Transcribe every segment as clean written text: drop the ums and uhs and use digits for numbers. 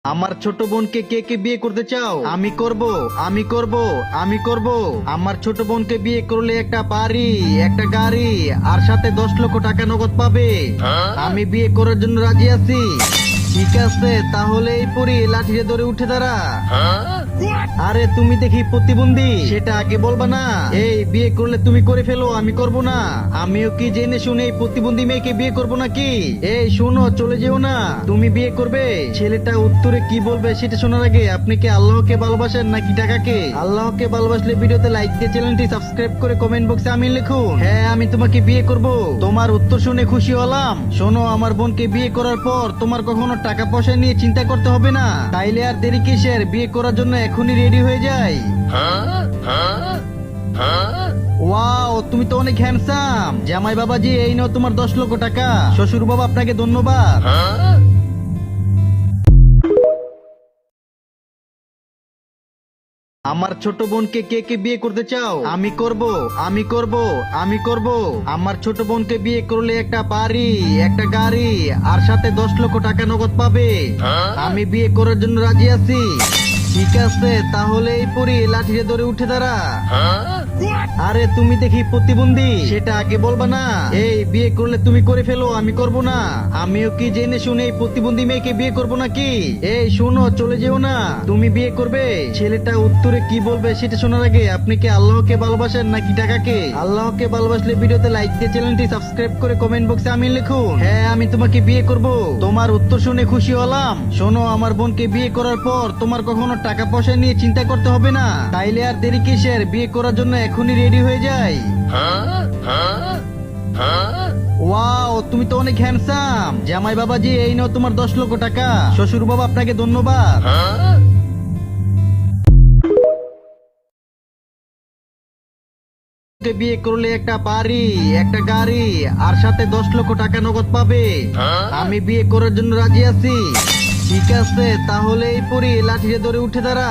আমার ছোট বোনকে কে কে বিয়ে করতে চাও? আমি করব, আমি করব, আমি করব। আমার ছোট বোনকে বিয়ে করলে একটা বাড়ি, একটা গাড়ি আর সাথে 10 লক্ষ টাকা নগদ পাবে। আমি বিয়ে করার জন্য রাজি আছি। ঠিক আছে, তাহলে এই পরি লাঠিতে ধরে উঠে দাঁড়া। আরে তুমি দেখি প্রতিবন্ধী, সেটা আগে বলবা না। এই বিয়ে করলে তুমি করে ফেলো, আমি করব না। আমিও কি জেনে শুনে এই প্রতিবন্ধী মেয়েকে বিয়ে করব নাকি? এই শোনো, চলে যেও না। তুমি বিয়ে করবে, ছেলেটা উত্তরে কি বলবে সেটা শোনার আগে আপনি কি আল্লাহকে ভালোবাসেন নাকি টাকাকে? আল্লাহকে ভালোবাসলে ভিডিওতে লাইক দিয়ে চ্যানেলটি সাবস্ক্রাইব করে কমেন্ট বক্সে আমি লিখুন, হ্যাঁ আমি তোমাকে বিয়ে করব। তোমার উত্তর শুনে খুশি হলাম। শোনো, আমার বোনকে বিয়ে করার পর তোমার কখনো টাকা পয়সা নিয়ে চিন্তা করতে হবে না। তাইলে আর দেরি কিসের? বিয়ে করার জন্য এখনই রেডি হয়ে যাই। ওয়াও, তুমি তো অনেক হ্যান্ডসাম। জামাই বাবাজি, এই নাও তোমার 10 লক্ষ টাকা। শ্বশুর বাবা আপনাকে ধন্যবাদ। আমার ছোট বোনকে কে কে বিয়ে করতে চাও? আমি করব, আমি করব, আমি করব। আমার ছোট বোনকে বিয়ে করলে একটা বাড়ি, একটা গাড়ি আর সাথে 10 লক্ষ টাকা নগদ পাবে। আমি বিয়ে করার জন্য রাজি আছি। ঠিক আছে, তাহলে এই পরি লাঠিতে ধরে উঠে দাঁড়া। আরে তুমি দেখি প্রতিবন্ধী, সেটা আগে বলবা না। এই বিয়ে করলে তুমি করে ফেলো, আমি করব না। আমিও কি জেনে শুনে এই প্রতিবন্ধী মেয়েকে বিয়ে করব নাকি? এই শোনো, চলে যেও না। তুমি বিয়ে করবে, ছেলেটা উত্তরে কি বলবে সেটা শোনার আগে আপনি কি আল্লাহকে ভালোবাসেন নাকি টাকাকে? আল্লাহকে ভালোবাসলে ভিডিওতে লাইক দিয়ে চ্যানেলটি সাবস্ক্রাইব করে কমেন্ট বক্সে আমি লিখুন, হ্যাঁ আমি তোমাকে বিয়ে করব। তোমার উত্তর শুনে খুশি হলাম। শোনো, আমার বোনকে বিয়ে করার পর তোমার কখনো টাকা পয়সা নিয়ে চিন্তা করতে হবে না। তাইলে আর দেরি কিসের? বিয়ে করার জন্য এখনই রেডি হয়ে যাই। ওয়াও, তুমি তো অনেক হ্যান্ডসাম। জামাই বাবাজি, এই নাও তোমার 10 লক্ষ টাকা। শ্বশুর বাবা আপনাকে ধন্যবাদ। বিয়ে করলে একটা বাড়ি, একটা গাড়ি আর সাথে 10 লক্ষ টাকা নগদ পাবে। আমি বিয়ে করার জন্য রাজি আছি। ঠিক আছে, তাহলে এই পরি লাঠিতে ধরে উঠে দাঁড়া।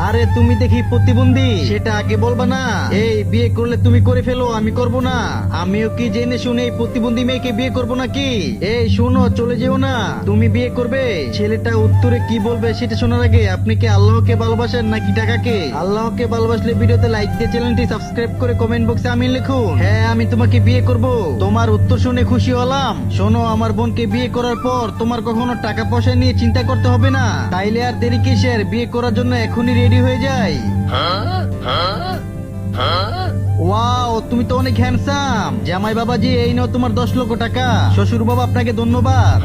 আরে তুমি দেখি প্রতিবন্ধী, সেটা আগে বলবা না। এই বিয়ে করলে তুমি করে ফেলো, আমি করব না। আমিও কি জেনে শুনে এই প্রতিবন্ধী মেয়েকে বিয়ে করব নাকি? এই শোনো, চলে যেও না। তুমি বিয়ে করবে, ছেলেটা উত্তরে কি বলবে সেটা শোনার আগে আপনি কি আল্লাহকে ভালোবাসেন নাকি টাকাকে? আল্লাহকে ভালোবাসলে ভিডিওতে লাইক দিয়ে চ্যানেলটি সাবস্ক্রাইব করে কমেন্ট বক্সে আমি লিখুন, হ্যাঁ আমি তোমাকে বিয়ে করব। তোমার উত্তর শুনে খুশি হলাম। শোনো, আমার বোনকে বিয়ে করার পর তোমার কখনো টাকা পয়সা নিয়ে চিন্তা করতে হবে না। তাইলে আর দেরি কিসের? বিয়ে করার জন্য এখনই রেডি হয়ে যাই। ওয়াও, তুমি তো অনেক হ্যান্ডসাম। জামাই বাবাজি, এই নাও তোমার 10 লক্ষ টাকা। শ্বশুর বাবা আপনাকে ধন্যবাদ।